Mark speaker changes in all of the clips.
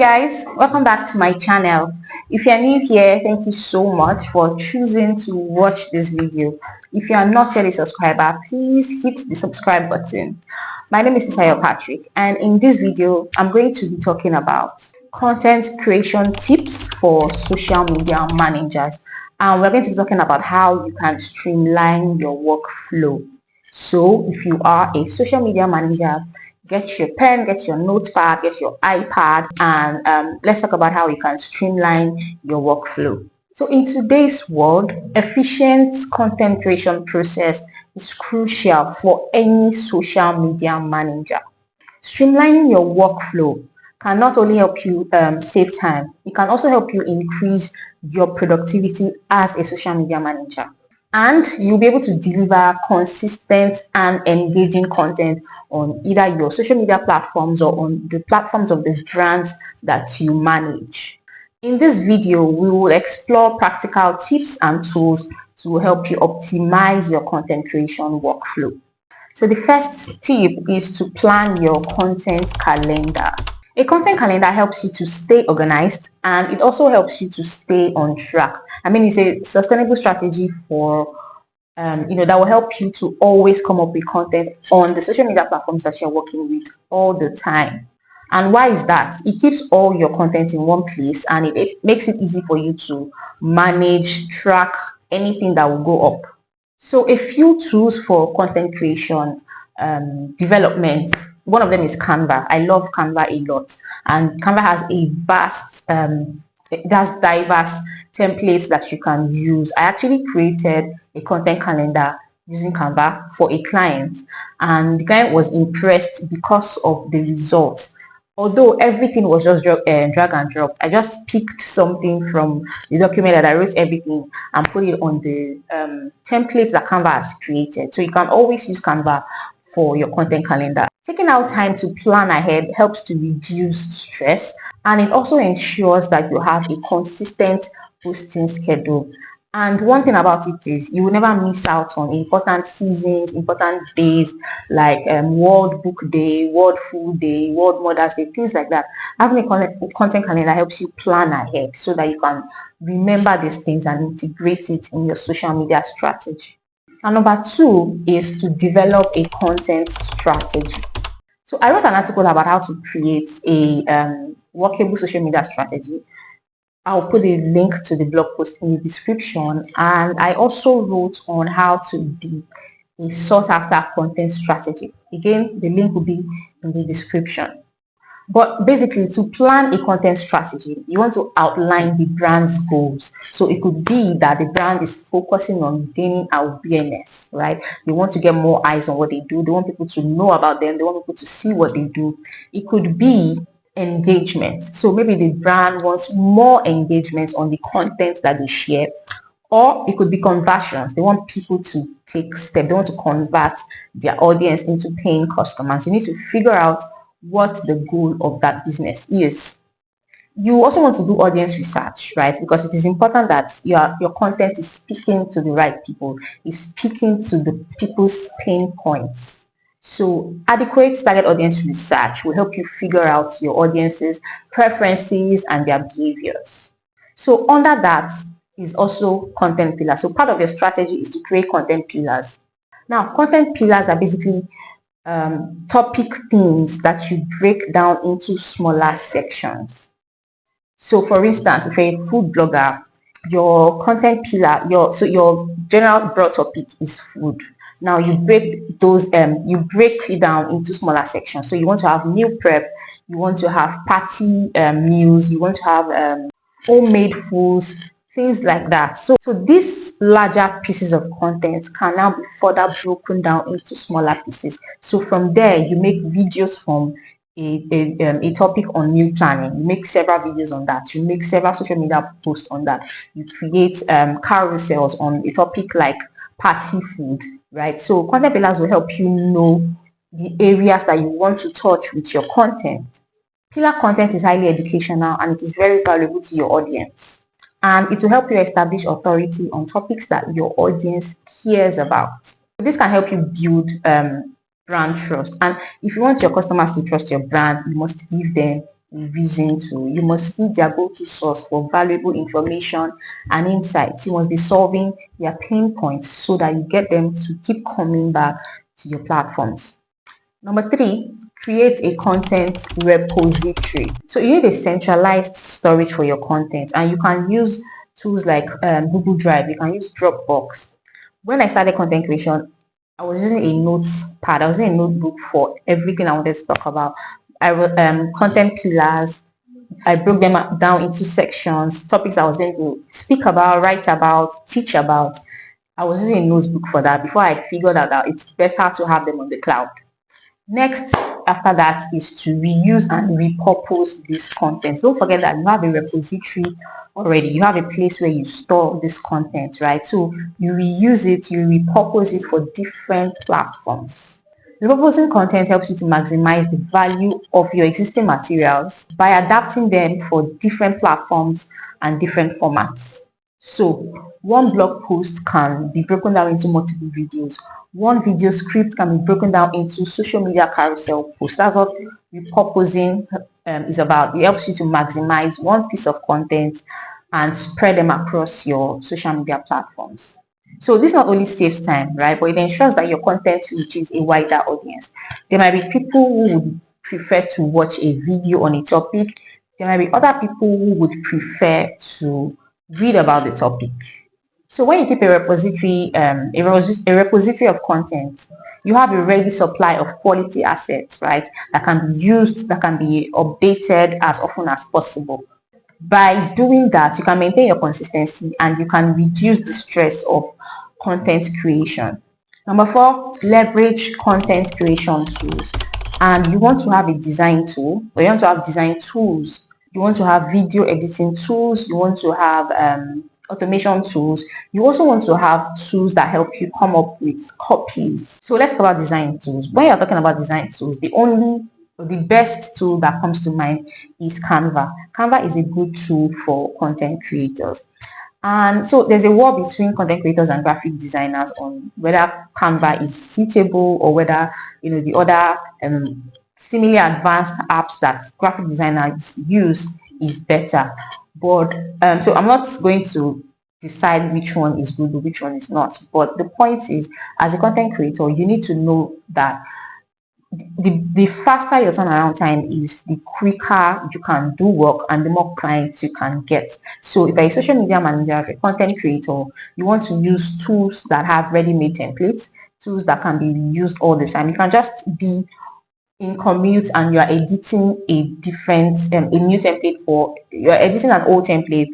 Speaker 1: guys, welcome back to my channel. If you're new here, thank you so much for choosing to watch this video. If you are not yet a subscriber, please hit the subscribe button. My name is Fisayo Patrick, and in this video I'm going to be talking about content creation tips for social media managers, and we're going to be talking about how you can streamline your workflow. So if you are a social media manager, get your pen, get your notepad, get your iPad, and let's talk about how you can streamline your workflow. So in today's world, efficient content creation process is crucial for any social media manager. Streamlining your workflow can not only help you save time, it can also help you increase your productivity as a social media manager. And you'll be able to deliver consistent and engaging content on either your social media platforms or on the platforms of the brands that you manage. In this video, we will explore practical tips and tools to help you optimize your content creation workflow. So the first tip is to plan your content calendar. A content calendar helps you to stay organized, and it also helps you to stay on track. I mean, it's a sustainable strategy for that will help you to always come up with content on the social media platforms that you're working with all the time. And why is that? It keeps all your content in one place, and it makes it easy for you to manage, track anything that will go up. So a few tools for content creation development. One of them is Canva. I love Canva a lot, and Canva has a vast diverse templates that you can use. I actually created a content calendar using Canva for a client, and the client was impressed because of the results. Although everything was just drag and drop, I just picked something from the document that I wrote everything and put it on the templates that Canva has created. So you can always use Canva for your content calendar. Taking out time to plan ahead helps to reduce stress, and it also ensures that you have a consistent posting schedule. And one thing about it is you will never miss out on important seasons, important days like World Book Day, World Food Day, World Mother's Day, things like that. Having a content calendar helps you plan ahead so that you can remember these things and integrate it in your social media strategy. And number two is to develop a content strategy. So I wrote an article about how to create a workable social media strategy. I'll put a link to the blog post in the description, and I also wrote on how to be a sought after content strategy. Again, the link will be in the description. But basically, to plan a content strategy, you want to outline the brand's goals. So it could be that the brand is focusing on gaining awareness, right? They want to get more eyes on what they do. They want people to know about them. They want people to see what they do. It could be engagement. So maybe the brand wants more engagement on the content that they share. Or it could be conversions. They want people to take steps. They want to convert their audience into paying customers. You need to figure out what the goal of that business is. You also want to do audience research, right? Because it is important that your content is speaking to the right people, is speaking to the people's pain points. So adequate target audience research will help you figure out your audience's preferences and their behaviors. So under that is also content pillars. So part of your strategy is to create content pillars. Now, content pillars are basically topic themes that you break down into smaller sections. So for instance, if you're a food blogger, your content pillar, your general broad topic is food. Now you break it down into smaller sections. So you want to have meal prep, you want to have party meals, you want to have homemade foods, things like that. So these larger pieces of content can now be further broken down into smaller pieces. So from there, you make videos from a topic on meal planning. You make several videos on that. You make several social media posts on that. You create carousels on a topic like party food, right? So content pillars will help you know the areas that you want to touch with your content. Pillar content is highly educational, and it is very valuable to your audience. And it will help you establish authority on topics that your audience cares about. This can help you build brand trust. And if you want your customers to trust your brand, you must give them reason to. You must be their go-to source for valuable information and insights. You must be solving their pain points so that you get them to keep coming back to your platforms. Number 3, create a content repository. So you need a centralized storage for your content, and you can use tools like Google Drive. You can use Dropbox. When I started content creation, I was using a notepad. I was using a notebook for everything I wanted to talk about. I wrote content pillars. I broke them down into sections, topics I was going to speak about, write about, teach about. I was using a notebook for that before I figured out that it's better to have them on the cloud. Next, after that, is to reuse and repurpose this content. Don't forget that you have a repository already. You have a place where you store this content, right? So you reuse it, you repurpose it for different platforms. Repurposing content helps you to maximize the value of your existing materials by adapting them for different platforms and different formats. So one blog post can be broken down into multiple videos. One video script can be broken down into social media carousel posts. That's what repurposing is about. It helps you to maximize one piece of content and spread them across your social media platforms. So this not only saves time, right, but it ensures that your content reaches a wider audience. There might be people who would prefer to watch a video on a topic. There might be other people who would prefer to read about the topic. So when you keep a repository of content, you have a ready supply of quality assets, right, that can be used, that can be updated as often as possible. By doing that, you can maintain your consistency and you can reduce the stress of content creation. Number 4, leverage content creation tools. And you want to have a design tool, or you want to have design tools. You want to have video editing tools. You want to have automation tools. You also want to have tools that help you come up with copies. So let's talk about design tools. When you're talking about design tools, the best tool that comes to mind is Canva. Canva is a good tool for content creators. And so there's a war between content creators and graphic designers on whether Canva is suitable or whether the other similarly advanced apps that graphic designers use is better. But so I'm not going to decide which one is good or which one is not. But the point is, as a content creator, you need to know that the faster your turnaround time is, the quicker you can do work and the more clients you can get. So if you're a social media manager, a content creator, you want to use tools that have ready-made templates, tools that can be used all the time. You can just be in commute and you're editing a new template you're editing an old template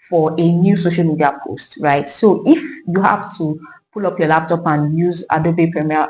Speaker 1: for a new social media post, right? So if you have to pull up your laptop and use Adobe Premiere,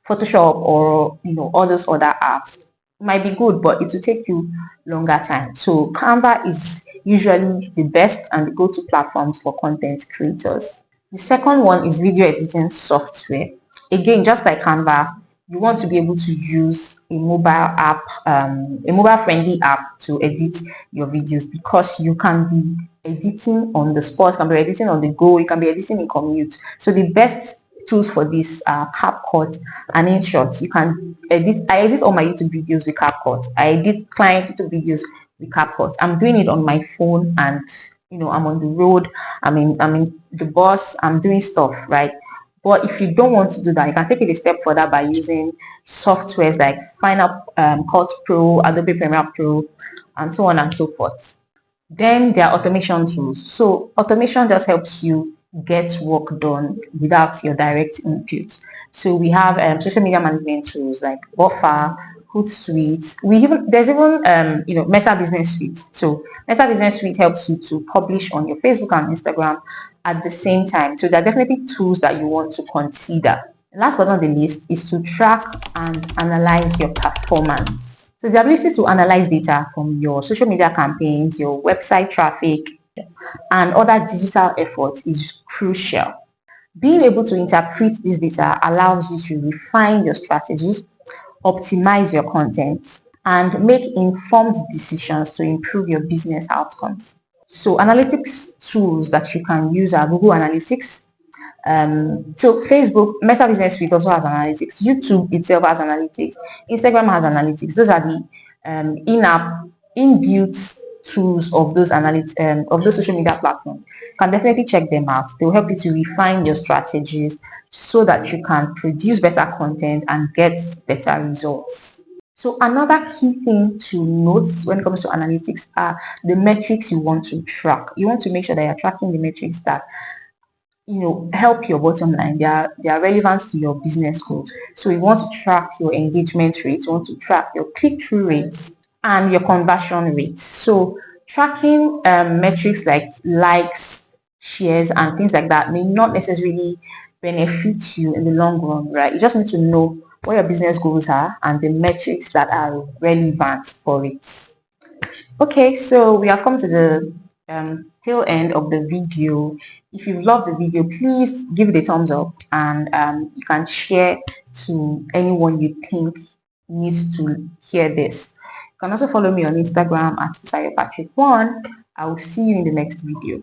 Speaker 1: Photoshop, or all those other apps, it might be good, but it will take you longer time. So Canva is usually the best and the go-to platforms for content creators. The second one is video editing software. Again, just like Canva, you want to be able to use a mobile friendly app to edit your videos, because you can be editing on the spot, you can be editing on the go, you can be editing in commute. So the best tools for this are CapCut and InShot. You can edit. I edit all my YouTube videos with CapCut. I edit client YouTube videos with CapCut. I'm doing it on my phone, and I'm on the road. I'm in the bus. I'm doing stuff, right? But if you don't want to do that, you can take it a step further by using softwares like Final Cut Pro, Adobe Premiere Pro, and so on and so forth. Then there are automation tools. So automation just helps you get work done without your direct input. So we have social media management tools like Buffer, Hootsuite. There's even Meta Business Suite. So Meta Business Suite helps you to publish on your Facebook and Instagram at the same time. So there are definitely tools that you want to consider. Last but not the least is to track and analyze your performance. So the ability to analyze data from your social media campaigns, your website traffic, and other digital efforts is crucial. Being able to interpret this data allows you to refine your strategies, optimize your content, and make informed decisions to improve your business outcomes. So analytics tools that you can use are Google Analytics. So Facebook, Meta Business Suite also has analytics. YouTube itself has analytics. Instagram has analytics. Those are the in-app inbuilt tools of those of those social media platforms. You can definitely check them out. They will help you to refine your strategies so that you can produce better content and get better results. So another key thing to note when it comes to analytics are the metrics you want to track. You want to make sure that you're tracking the metrics that help your bottom line. They are relevant to your business goals. So you want to track your engagement rates, you want to track your click-through rates and your conversion rates. So tracking metrics like likes, shares and things like that may not necessarily benefit you in the long run, right? You just need to know what your business goals are and the metrics that are relevant for it. Okay, so we have come to the tail end of the video. If you've loved the video, please give it a thumbs up and you can share to anyone you think needs to hear this. You can also follow me on Instagram at SayoPatrick1. I will see you in the next video.